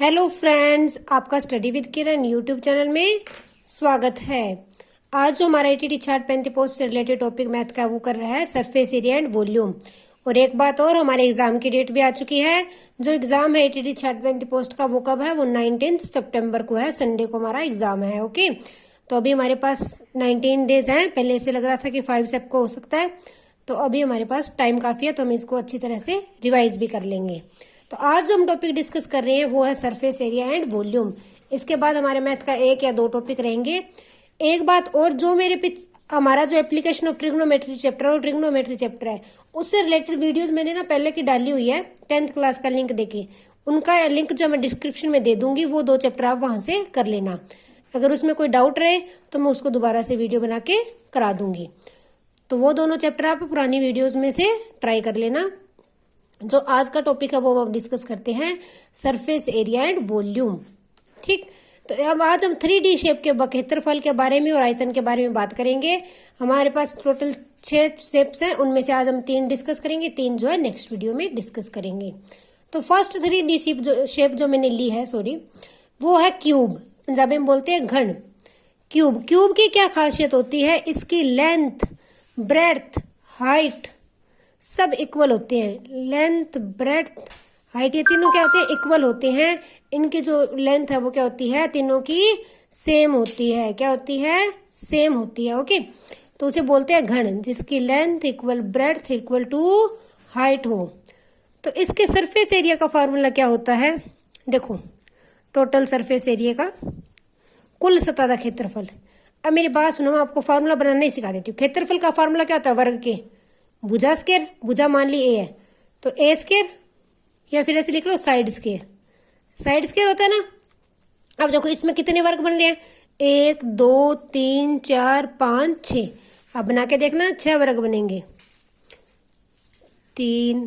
Hello friends, आपका study with Kiran YouTube channel में स्वागत है। आज जो हमारा एटीडी चार्ट पेंथी पोस्ट से रिलेटेड टॉपिक मैथ का वो कर रहा है सरफेस एरिया एंड वॉल्यूम। और एक बात और, हमारे एग्जाम की डेट भी आ चुकी है। जो एग्जाम है एटीडी चार्ट पेंथी पोस्ट का वो कब है? वो 19 सितंबर को है, संडे को हमारा एग्जाम है। ओके, तो अभी हमारे पास 19 डेज हैं। पहले से लग रहा था कि 5 सेप को हो सकता है, तो अभी हमारे पास टाइम काफी है, तो हम इसको अच्छी तरह से रिवाइज भी कर लेंगे। तो आज जो हम टॉपिक डिस्कस कर रहे हैं वो है सरफेस एरिया एंड वॉल्यूम। इसके बाद हमारे मैथ का 1 या 2 टॉपिक रहेंगे। एक बात और, जो मेरे हमारा जो एप्लीकेशन ऑफ ट्रिग्नोमेट्री चैप्टर और ट्रिग्नोमेट्री चैप्टर है उससे रिलेटेड वीडियोस मैंने ना पहले की डाली हुई है, 10th क्लास का लिंक देके। उनका लिंक जो मैं डिस्क्रिप्शन में दे दूंगी, वो 2 चैप्टर आप वहां से कर लेना। अगर उसमें कोई डाउट रहे तो मैं उसको दोबारा से वीडियो बना के करा दूंगी। तो वो दोनों चैप्टर आप पुरानी वीडियोज में से ट्राई कर लेना। जो आज का टॉपिक है वो हम डिस्कस करते हैं सरफेस एरिया एंड वॉल्यूम। ठीक, तो अब आज हम 3D शेप के क्षेत्रफल के बारे में और आयतन के बारे में बात करेंगे। हमारे पास टोटल 6 शेप्स हैं, उनमें से आज हम 3 डिस्कस करेंगे, 3 जो है नेक्स्ट वीडियो में डिस्कस करेंगे। तो फर्स्ट 3D शेप जो मैंने ली है वो है क्यूब। पंजाबी में बोलते हैं घन। क्यूब की क्या खासियत होती है? इसकी लेंथ, ब्रेड्थ, हाइट सब इक्वल होते हैं। लेंथ, ब्रेड्थ, हाइट, ये तीनों क्या होते हैं? इक्वल होते हैं। इनकी जो लेंथ है वो क्या होती है? तीनों की सेम होती है। क्या होती है? सेम होती है। ओके, तो उसे बोलते हैं घन, जिसकी length equal breadth equal to height हो। तो इसके सरफेस एरिया का फार्मूला क्या होता है? देखो, टोटल सरफेस एरिया का, कुल सतह का क्षेत्रफल। अब मेरी बात सुनो, आपको फार्मूला बनाना नहीं सिखा देती हूँ। क्षेत्रफल का फार्मूला क्या होता है? वर्ग के भुजा स्क्वायर, भुजा मान ली ए है तो ए स्क्वायर, या फिर ऐसे लिख लो साइड स्क्वायर। साइड स्क्वायर होता है ना। अब देखो इसमें कितने वर्ग बन रहे हैं? 1 2 3 4 5 6। अब बना के देखना, 6 वर्ग बनेंगे। 3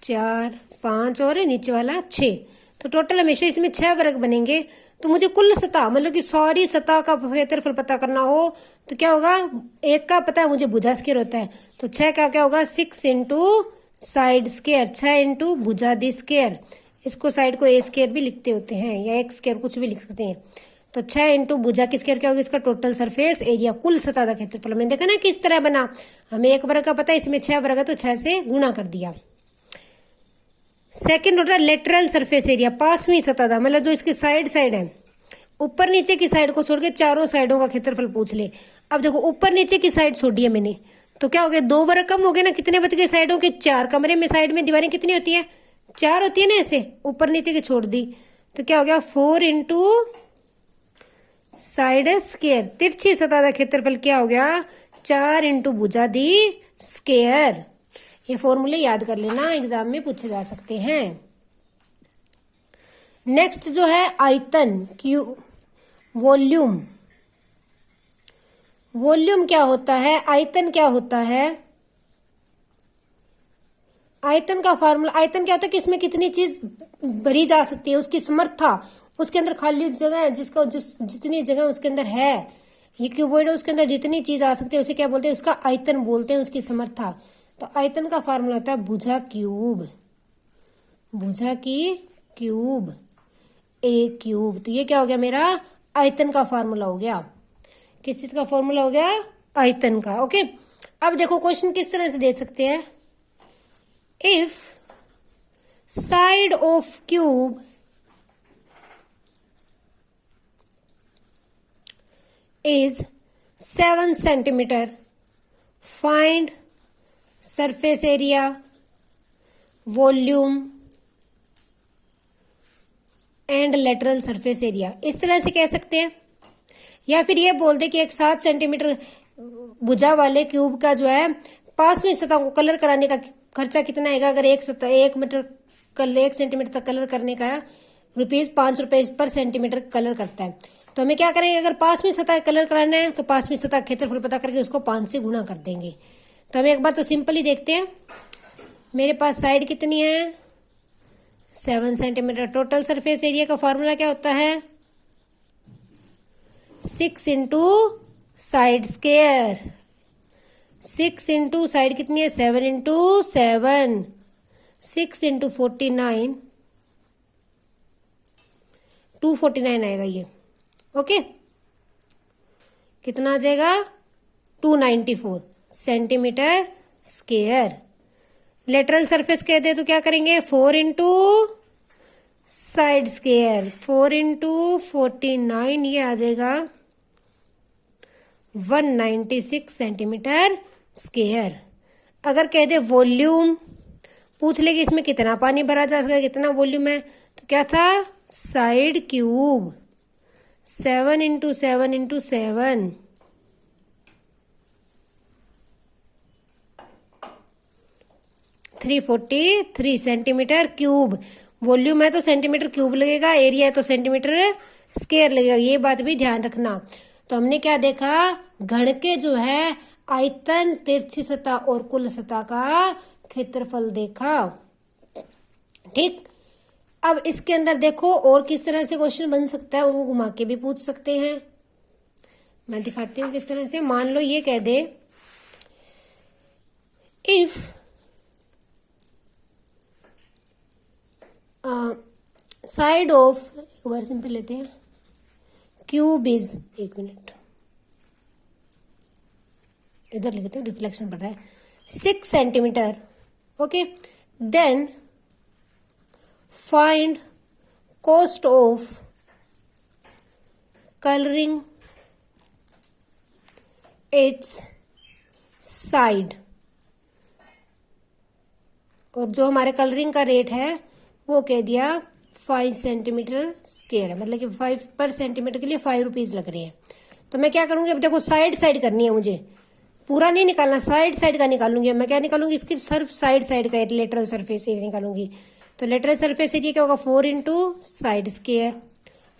4 5 और नीचे वाला 6। तो टोटल हमेशा इसमें 6 वर्ग बनेंगे। तो मुझे कुल सतह, मतलब कि सारी सतह का क्षेत्रफल पता करना हो तो क्या होगा? एक का पता है मुझे, भुजा स्क्वायर होता है। तो 6 का क्या होगा? 6 इंटू साइड स्क्वायर, 6 इंटू भुजा दी स्क्वायर। इसको साइड को ए स्क्वायर भी लिखते होते हैं, या एक स्क्वायर, कुछ भी लिख सकते हैं। तो 6 इंटू भुजा की स्क्वायर क्या होगा? इसका टोटल सरफेस एरिया, कुल सतह का क्षेत्रफल। हमने देखा ना किस तरह बना। हमें 1 वर्ग का पता है, इसमें 6 वर्ग है तो 6 से गुणा कर दिया। सेकेंड होता है लेटरल सरफेस एरिया, पास में सतह था, मतलब जो इसकी साइड है, ऊपर नीचे की साइड को छोड़ के चारों साइडों का क्षेत्रफल पूछ ले। अब देखो ऊपर नीचे की साइड छोड़ी है मैंने, तो क्या हो गया? 2 वर्ग कम हो गए ना। कितने बच गए साइडों के? 4। कमरे में साइड में दीवारें कितनी होती है? 4 होती है ना। ऐसे ऊपर नीचे की छोड़ दी तो क्या हो गया? 4 इंटू साइड स्क्वायर। तिरछी सतह का क्षेत्रफल क्या हो गया? 4 इंटू भुजा दी स्क्वायर। ये फॉर्मूले याद कर लेना, एग्जाम में पूछे जा सकते हैं। नेक्स्ट जो है आयतन, वॉल्यूम। वॉल्यूम क्या होता है? आयतन क्या होता है? आयतन का फार्मूला, आयतन क्या होता है कि इसमें कितनी चीज भरी जा सकती है, उसकी समर्था, उसके अंदर खाली जगह है, जितनी जगह उसके अंदर है, ये क्यूबॉइड है, उसके अंदर जितनी चीज आ सकती है उसे क्या बोलते हैं? उसका आयतन बोलते हैं, उसकी समर्था। तो आयतन का फार्मूला होता है भुजा क्यूब। भुजा की क्यूब, ए क्यूब। तो ये क्या हो गया? मेरा आयतन का फार्मूला हो गया। किस चीज का फार्मूला हो गया? आयतन का। ओके, अब देखो क्वेश्चन किस तरह से दे सकते हैं। If side of cube is 7 centimetre, find surface area, volume and lateral surface area. इस तरह से कह सकते हैं। या फिर ये बोल दे कि एक 7 सेंटीमीटर भुजा वाले क्यूब का जो है पास में सतह को कलर कराने का खर्चा कितना आएगा? अगर 1 सेंटीमीटर तक कलर करने का ₹5 पर सेंटीमीटर कलर करता है। तो हमें क्या करेंगे? अगर पास में सतह कलर कराना है तो पास में सतह क्षेत्रफल पता करके उसको 5 से गुणा कर देंगे। तो हम एक बार तो सिंपल ही देखते हैं। मेरे पास साइड कितनी है? 7 सेंटीमीटर। टोटल सरफेस एरिया का फॉर्मूला क्या होता है? 6 into side square. 6 into side कितनी है? 7 इंटू 7, 6 इंटू 49 249 आएगा ये। ओके, कितना आ जाएगा? 294 सेंटीमीटर स्क्वायर। लेटरल सरफेस कह दे तो क्या करेंगे? 4 इंटू साइड स्क्वायर, 4 इंटू 49, ये आ जाएगा 196 सेंटीमीटर स्क्वायर। अगर कह दे वॉल्यूम, पूछ ले कि इसमें कितना पानी भरा जा सकता है, कितना वॉल्यूम है, तो क्या था? Side cube, 7 into 7 into 7, 343 centimetre cube. Volume है तो सेंटीमीटर क्यूब लगेगा, एरिया है तो सेंटीमीटर स्क्वायर लगेगा, ये बात भी ध्यान रखना। तो हमने क्या देखा? घन के जो है आयतन, तिरछी सतह और कुल सतह का क्षेत्रफल देखा। ठीक, अब इसके अंदर देखो और किस तरह से क्वेश्चन बन सकता है, वो घुमा के भी पूछ सकते हैं। मैं दिखाती हूँ किस तरह से। मान लो ये कह दे इफ साइड ऑफ, एक बार सिंपल लेते हैं, क्यूब इज, एक मिनट इधर लिखते हैं, रिफ्लेक्शन पड़ रहा है, 6 centimetre. Okay, then find cost of colouring its side. और जो हमारे कलरिंग का रेट है वो कह दिया 5 सेंटीमीटर स्क्वायर है, मतलब कि 5 पर सेंटीमीटर के लिए 5 रुपीज लग रहे हैं। तो मैं क्या करूंगी? अब देखो साइड साइड करनी है मुझे, पूरा नहीं निकालना, साइड साइड का निकालूंगी। मैं क्या निकालूंगी? इसकी सिर्फ साइड साइड का लेटरल सरफेस एरिया निकालूंगी। तो लेटरल सरफेस एरिया क्या होगा? 4 into side square,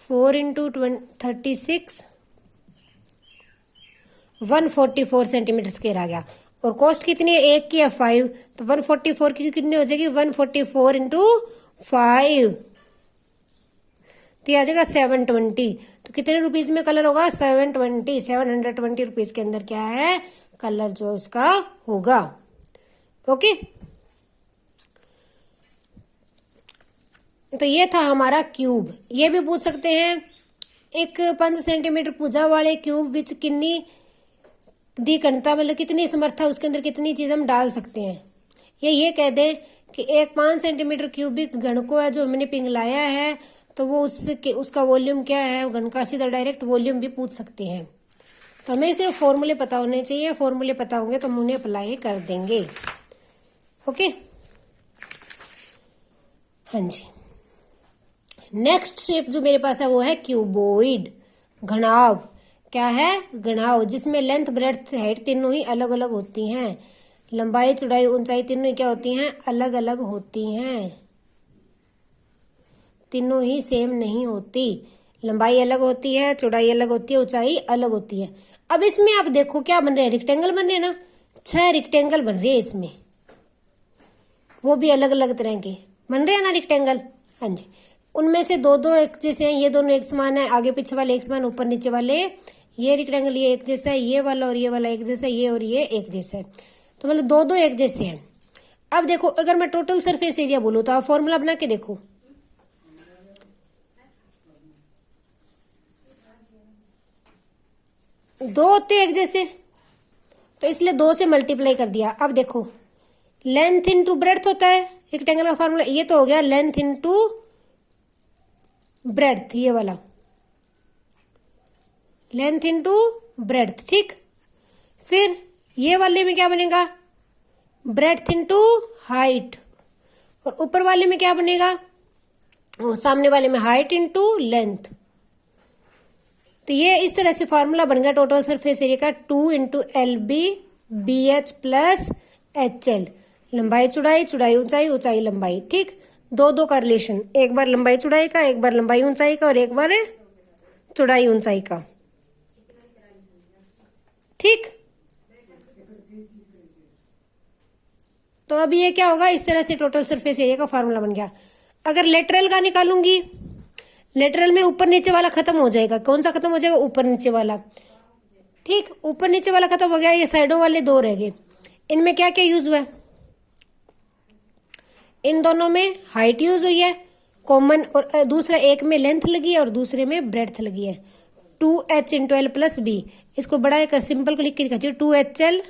4 into 36, 144 centimetre square आ गया। और कॉस्ट कितनी है? 1 की है 5, तो 144 की कितनी हो जाएगी? 144 इंटू 5, तो ये आ जाएगा 720। तो कितने रुपीज में कलर होगा? 720 रुपीज के अंदर क्या है? कलर जो इसका होगा। ओके, तो ये था हमारा क्यूब। ये भी पूछ सकते हैं, एक 5 सेंटीमीटर भुजा वाले क्यूब विच कितनी दी घनता, मतलब कितनी समर्थ है, उसके अंदर कितनी चीज हम डाल सकते हैं। ये कह दें कि एक 5 सेंटीमीटर क्यूबिक घन को है जो हमने पिघलाया है, तो वो उसका वॉल्यूम क्या है, घन का सीधा डायरेक्ट वॉल्यूम भी पूछ सकते हैं। तो हमें सिर्फ फॉर्मूले पता होने चाहिए, फॉर्मूले पता होंगे तो हम उन्हें अप्लाई कर देंगे। ओके, हाँ जी। नेक्स्ट शेप जो मेरे पास है वो है क्यूबोइड, घनाव। क्या है? घनाव, जिसमें लेंथ, ब्रेड्थ, हाइट तीनों ही अलग अलग होती हैं। लंबाई, चौड़ाई, ऊंचाई तीनों ही क्या होती हैं? अलग अलग होती हैं, तीनों ही सेम नहीं होती। लंबाई अलग होती है, चौड़ाई अलग होती है, ऊंचाई अलग होती है। अब इसमें आप देखो क्या बन रहे हैं? रेक्टेंगल बन रहे हैं ना, 6 रेक्टेंगल बन रहे हैं इसमें, वो भी अलग अलग तरह के बन रहे हैं ना रेक्टेंगल। हाँ जी, उनमें से दो दो एक जैसे हैं, ये दोनों एक समान है, आगे पीछे वाले एक समान, ऊपर नीचे वाले, ये रेक्टेंगल ये एक जैसा है, ये वाला और ये वाला एक जैसा है, ये और ये एक जैसा है, तो मतलब दो दो एक जैसे हैं। अब देखो अगर मैं टोटल सरफेस एरिया बोलूँ तो आप फॉर्मूला बना के देखो, दो होते एक जैसे, तो इसलिए 2 से मल्टीप्लाई कर दिया। अब देखो लेंथ इनटू ब्रेड्थ होता है रेक्टेंगल का फॉर्मूला, ये तो हो गया लेंथ इनटू ब्रेड्थ, ये वाला लेंथ इनटू ब्रेड्थ। ठीक, फिर ये वाले में क्या बनेगा? ब्रेड्थ इनटू हाइट, और ऊपर वाले में क्या बनेगा? और सामने वाले में हाइट इनटू लेंथ। तो ये इस तरह से फॉर्मूला बन गया टोटल सरफेस एरिया का, 2 into LB BH plus HL। लंबाई चौड़ाई, चौड़ाई ऊंचाई, ऊंचाई लंबाई। ठीक, दो दो का रिलेशन, एक बार लंबाई चौड़ाई का, एक बार लंबाई ऊंचाई का, और एक बार चौड़ाई ऊंचाई का। ठीक, तो अब ये क्या होगा? इस तरह से टोटल सरफेस एरिया का फॉर्मूला बन गया। अगर लेटरल का निकालूंगी, लेटरल में ऊपर नीचे वाला खत्म हो जाएगा। कौन सा खत्म हो जाएगा? ऊपर नीचे वाला। ठीक, ऊपर नीचे वाला खत्म हो गया, ये साइडों वाले 2 रह गए। इनमें क्या क्या यूज हुआ है? इन दोनों में हाइट यूज हुई है, कॉमन, और दूसरा एक में लेंथ लगी है और दूसरे में ब्रेड्थ लगी है। 2h into L plus B, इसको बड़ा कर सिंपल को लिख के दिखाती हूँ। 2HL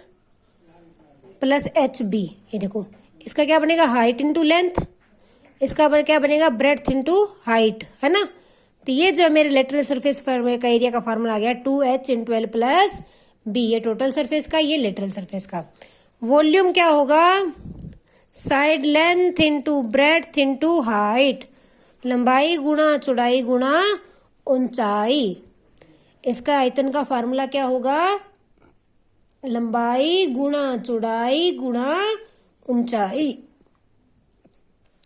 प्लस HB, ये देखो इसका क्या बनेगा, हाइट इंटू लेंथ, इसका क्या बनेगा, ब्रेड्थ इंटू हाइट, है ना। तो ये जो है मेरे लेटरल सरफेस का एरिया का फार्मूला आ गया 2h into L plus B. ये टोटल सरफेस का, ये लेटरल सरफेस का। वॉल्यूम क्या होगा, side length into breadth into height, लंबाई गुणा चौड़ाई गुणा ऊंचाई। इसका आयतन का फार्मूला क्या होगा, लंबाई गुणा चौड़ाई गुणा ऊंचाई।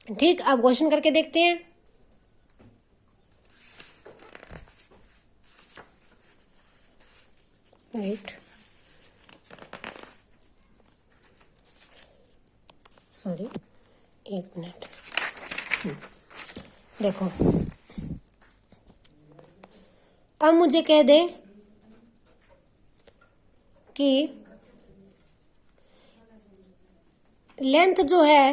ठीक, अब क्वेश्चन करके देखते हैं। राइट, सॉरी, एक मिनट। देखो, अब मुझे कह दे कि लेंथ जो है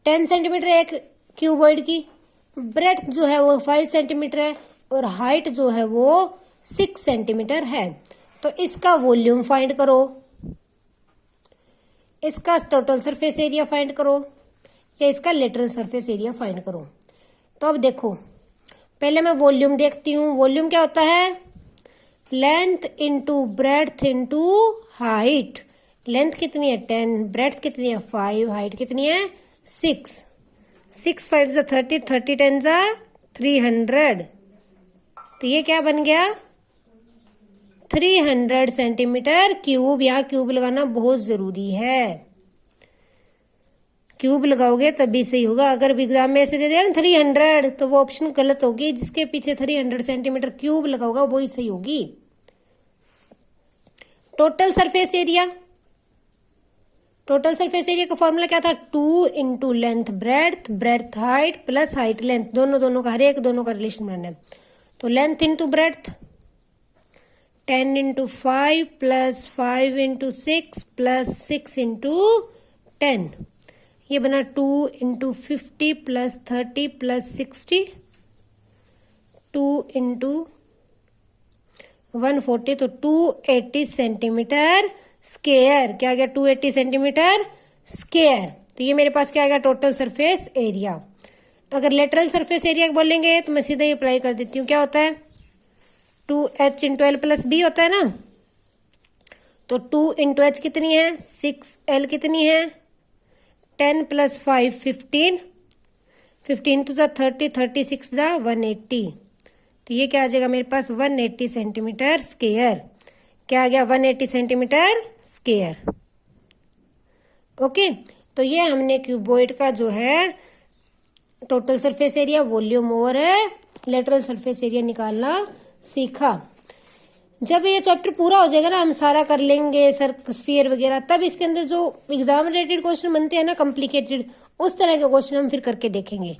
10 सेंटीमीटर है एक क्यूबॉइड की, ब्रेड्थ जो है वो 5 सेंटीमीटर है और हाइट जो है वो 6 सेंटीमीटर है। तो इसका वॉल्यूम फाइंड करो, इसका टोटल सरफेस एरिया फाइंड करो, या इसका लेटरल सरफेस एरिया फाइंड करो। तो अब देखो, पहले मैं वॉल्यूम देखती हूँ। वॉल्यूम क्या होता है, length into breadth into height. Length कितनी है 10, ब्रेड्थ कितनी है 5, हाइट कितनी है 6। 6 5 जा 30, 30 10 जा 300। तो ये क्या बन गया, 300 सेंटीमीटर क्यूब। यहाँ क्यूब लगाना बहुत जरूरी है, क्यूब लगाओगे तभी सही होगा। अगर एग्जाम में ऐसे दे दिया ना 300, तो वो ऑप्शन गलत होगी। जिसके पीछे 300 सेंटीमीटर क्यूब लगाओगा वो ही सही होगी। Total surface area, total surface area का फॉर्मूला क्या था, 2 into length breadth, breadth height plus height length, दोनों का हर एक दोनों का रिलेशन बनाना है। तो length into breadth 10 into 5 plus 5 into 6 plus 6 into 10, ये बना 2 इंटू 50 प्लस 30 प्लस 60, 2 इंटू 140, तो 280 सेंटीमीटर स्क्वायर। क्या आ गया, 280 सेंटीमीटर स्क्वायर। तो ये मेरे पास क्या आएगा, टोटल सरफेस एरिया। अगर लेटरल सरफेस एरिया बोलेंगे तो मैं सीधा ही अप्लाई कर देती हूँ। क्या होता है, 2h into L plus B होता है ना। तो 2 इंटू एच कितनी है 6, एल कितनी है 10 प्लस 5 15, 15 टू जा 30, 36 जा 180। तो ये क्या आ जाएगा मेरे पास 180 सेंटीमीटर स्क्वायर। क्या आ गया, 180 सेंटीमीटर स्क्वायर। ओके, तो ये हमने क्यूबॉइड का जो है टोटल सरफेस एरिया, वॉल्यूम और लेटरल सरफेस एरिया निकालना सीखा। जब ये चैप्टर पूरा हो जाएगा ना, हम सारा कर लेंगे स्फीयर वगैरह, तब इसके अंदर जो एग्जाम रिलेटेड क्वेश्चन बनते हैं ना कॉम्प्लिकेटेड, उस तरह के क्वेश्चन हम फिर करके देखेंगे।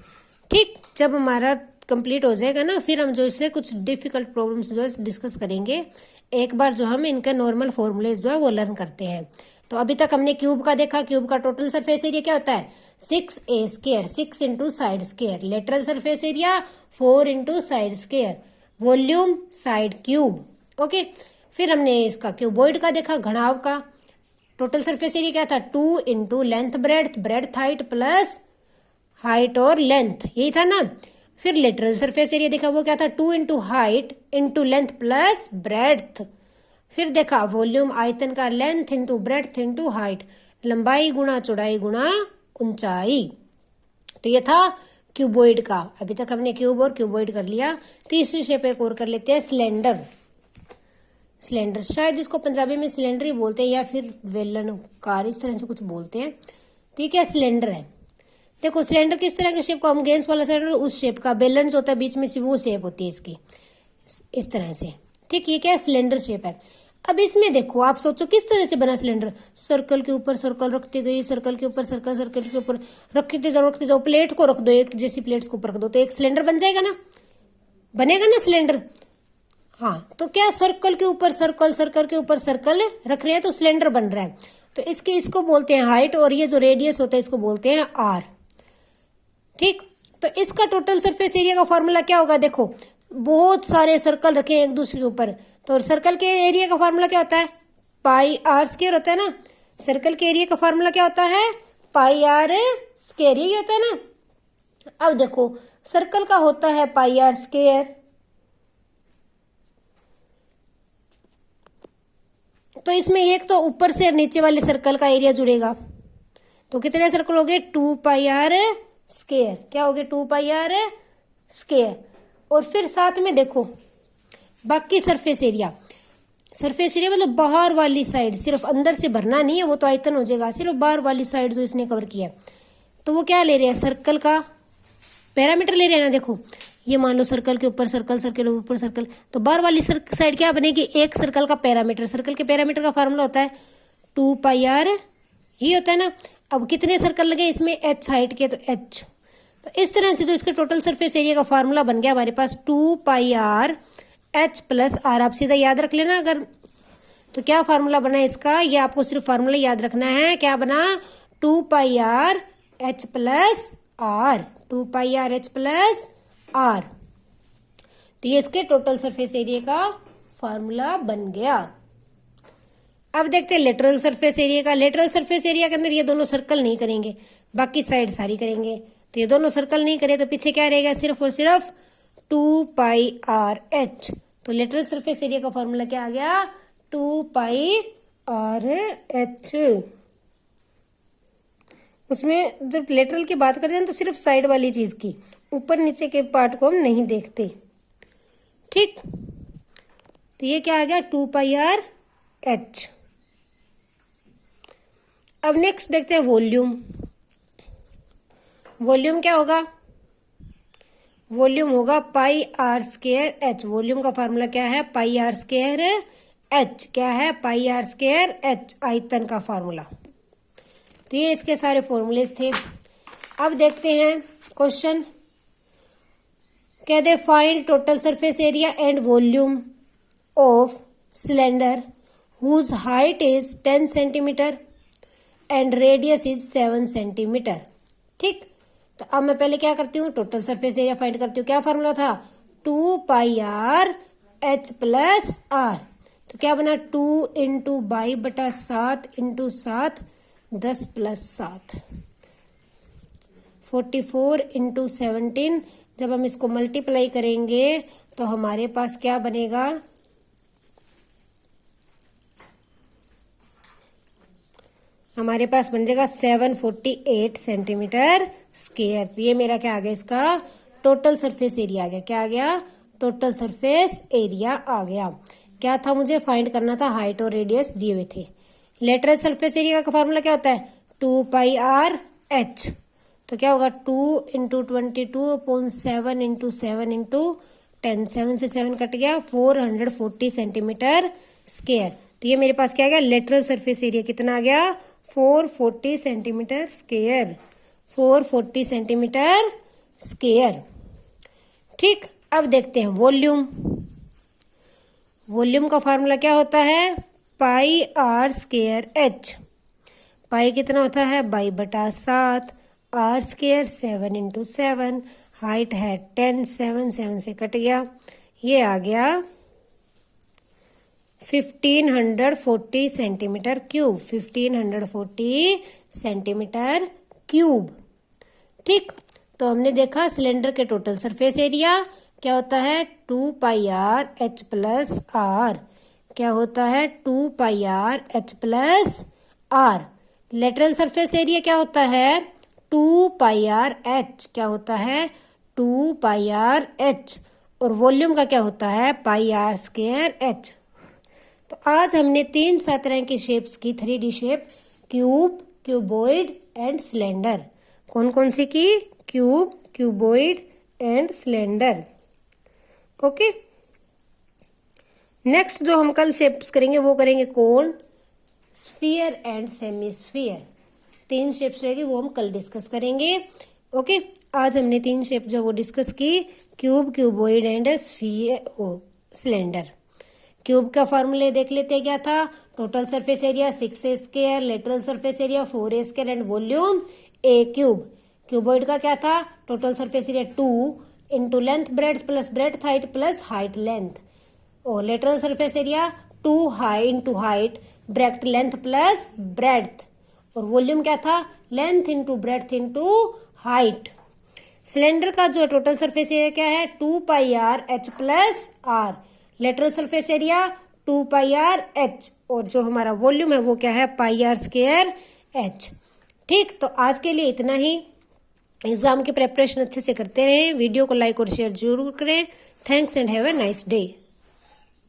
ठीक, जब हमारा कंप्लीट हो जाएगा ना, फिर हम जो इससे कुछ डिफिकल्ट प्रॉब्लम्स जो है डिस्कस करेंगे। एक बार जो हम इनके नॉर्मल फॉर्मूलेज जो है वो लर्न करते हैं। तो अभी तक हमने क्यूब का देखा। क्यूब का टोटल सरफेस एरिया क्या होता है 6a square, 6 into side square. Lateral surface area 4 into side square. Volume side cube. Okay, फिर हमने इसका क्यूबॉइड का देखा, घनाव का। टोटल सरफेस एरिया क्या था 2 into length breadth, breadth height plus height और लेंथ, यही था ना। फिर लेटरल सरफेस एरिया देखा, वो क्या था 2 into height into length plus breadth. फिर देखा वॉल्यूम आयतन का, length into breadth into height, लंबाई गुणा चौड़ाई गुणा ऊंचाई। तो ये था क्यूबॉइड का। अभी तक हमने क्यूब और क्यूबॉइड कर लिया। तीसरी शेप एक और कर लेते हैं, सिलेंडर। सिलेंडर शायद इसको पंजाबी में सिलेंडर ही बोलते हैं या फिर वेलन कार, इस तरह से कुछ बोलते हैं। ठीक है, सिलेंडर है। देखो सिलेंडर किस तरह के शेप का, हम गेंस वाला सिलेंडर उस शेप का, बेलन जो होता है बीच में से वो शेप होती है इसकी, इस तरह से। ठीक, ये क्या है सिलेंडर शेप है। अब इसमें देखो, आप सोचो किस तरह से बना सिलेंडर। सर्कल के ऊपर सर्कल रखते गई, सर्कल के ऊपर सर्कल, सर्कल के ऊपर रखते जाओ, प्लेट को रख दो, एक जैसी प्लेट्स को ऊपर रख दो, तो एक सिलेंडर बन जाएगा ना, बनेगा ना सिलेंडर। हाँ, तो क्या सर्कल के ऊपर सर्कल, सर्कल के ऊपर सर्कल रख रहे हैं तो सिलेंडर बन रहा है। तो इसको बोलते हैं हाइट, और ये जो रेडियस होता है इसको बोलते हैं आर। ठीक, तो इसका टोटल सरफेस एरिया का फॉर्मूला क्या होगा? देखो बहुत सारे सर्कल रखे हैं एक दूसरे के ऊपर, तो सर्कल के एरिया का फॉर्मूला क्या होता है? पाई आर स्क्वायर होता है ना। सर्कल के एरिया का फॉर्मूला क्या होता है? पाई आर स्क्वायर, यही होता है ना। अब देखो सर्कल का होता है पाई आर स्क्वायर, तो इसमें एक तो ऊपर से नीचे वाले सर्कल का एरिया जुड़ेगा, तो कितने सर्कल हो गए? 2 पाई आर स्क्वायर। क्या हो गए? 2 पाई आर स्क्वायर। और फिर साथ में देखो बाकी सरफेस एरिया, सरफेस एरिया मतलब बाहर वाली साइड, सिर्फ अंदर से भरना नहीं है, वो तो आयतन हो जाएगा, सिर्फ बाहर वाली साइड जो इसने कवर किया, तो वो क्या ले रहे हैं? सर्कल का पैरामीटर ले रहे हैं ना। देखो ये मान लो सर्कल के ऊपर सर्कल, सर्कल के ऊपर सर्कल, तो बाहर वाली साइड क्या बनेगी? एक सर्कल का पैरामीटर। सर्कल के पैरामीटर का फार्मूला होता है 2 पाई आर, ही होता है ना। अब कितने सर्कल लगे इसमें? h हाइट के, तो h। तो इस तरह से जो इसका टोटल सरफेस एरिया का फार्मूला बन गया हमारे पास 2 pi R h plus are. आप सीधा याद रख लेना अगर, तो क्या फार्मूला बना इसका? ये आपको सिर्फ फार्मूला याद रखना है। क्या बना? 2 pi R h plus R, 2 pi R h plus R. तो ये इसके टोटल सरफेस एरिया का फार्मूला बन गया। अब देखते हैं लेटरल सरफेस एरिया का। लेटरल सरफेस एरिया के अंदर ये दोनों सर्कल नहीं करेंगे, बाकी साइड सारी करेंगे। तो ये दोनों सर्कल नहीं करे तो पीछे क्या रहेगा? सिर्फ और सिर्फ 2 पाई आर एच। तो लेटरल सरफेस एरिया का फॉर्मूला क्या आ गया? 2 पाई आर एच। उसमें जब लेटरल की बात करते हैं तो सिर्फ साइड वाली चीज की, ऊपर नीचे के पार्ट को हम नहीं देखते। ठीक, तो ये क्या आ गया? 2 पाई आर एच। अब नेक्स्ट देखते हैं वॉल्यूम। वॉल्यूम क्या होगा? वॉल्यूम होगा पाई आर स्क्वायर एच। वॉल्यूम का फार्मूला क्या है? Pi R square H. क्या है? पाई आर स्क्वायर एच, आयतन का फार्मूला। तो ये इसके सारे फॉर्मूलेज थे। अब देखते हैं क्वेश्चन। कहते find total surface area and volume of cylinder whose height is 10 centimetre and radius is 7 centimetre. ठीक, तो अब मैं पहले क्या करती हूँ? टोटल सरफेस एरिया फाइंड करती हूँ। क्या फार्मूला था? 2 pi R H plus R. तो क्या बना? 2 इंटू बाई बटा 7 इंटू 7, 10 प्लस 7, 44 इंटू 17। जब हम इसको मल्टीप्लाई करेंगे तो हमारे पास क्या बनेगा? हमारे पास बन जाएगा 748 सेंटीमीटर स्क्वायर। तो ये मेरा क्या आ गया? इसका टोटल सरफेस एरिया आ गया। क्या आ गया? टोटल सरफेस एरिया आ गया। क्या था? मुझे फाइंड करना था हाइट और रेडियस दिए हुए थे। लेटरल सरफेस एरिया का फॉर्मूला क्या होता है? 2 पाई आर एच। तो क्या होगा? 2 इंटू 22 अपॉन 7 इंटू 7 इंटू 10, 7 से 7 कट गया, 440 सेंटीमीटर स्क्वायर। तो ये मेरे पास क्या आ गया? लेटरल सरफेस एरिया कितना आ गया? 440 सेंटीमीटर स्क्वायर, 440 सेंटीमीटर स्क्वायर। ठीक, अब देखते हैं वॉल्यूम। वॉल्यूम का फार्मूला क्या होता है? Pi R square H. पाई कितना होता है? बाई बटा 7, आर स्क्वायर 7 इंटू 7, हाइट है 10, 7 7 से कट गया, ये आ गया 1540 सेंटीमीटर क्यूब, 1540 सेंटीमीटर क्यूब। ठीक, तो हमने देखा सिलेंडर के टोटल सरफेस एरिया क्या होता है? 2 pi R H plus R. क्या होता है? 2 pi R H plus R. Lateral surface area क्या होता है? 2 पाई आर एच। क्या होता है? 2 पाई आर एच। और वॉल्यूम का क्या होता है? Pi R square H. तो आज हमने 3 तरह की शेप्स की, 3D shape, cube, cuboid and cylinder. कौन कौन सी की? Cube, cuboid and cylinder. Okay, next जो हम कल शेप्स करेंगे वो करेंगे cone, sphere and semi sphere. 3 shapes रहेगी, वो हम कल डिस्कस करेंगे। ओके, आज हमने 3 शेप जो वो डिस्कस की, cube, cuboid and sphere, cylinder. Cube का फॉर्मूले देख लेते हैं। क्या था? Total surface area 6a square, lateral surface area 4a square and volume a cube. Cuboid का क्या था? Total surface area 2 into length breadth plus breadth height plus height length, और lateral surface area 2 high into height bracket length plus breadth, और volume क्या था, length into breadth into height. Cylinder का जो total surface area क्या है, 2 pi R H plus R, lateral surface area 2 pi R H, और जो हमारा वॉल्यूम है वो क्या है, पाई आर स्क्वायर एच। ठीक, तो आज के लिए इतना ही। एग्जाम की प्रिपरेशन अच्छे से करते रहें, वीडियो को लाइक और शेयर जरूर करें। Thanks and have a nice day.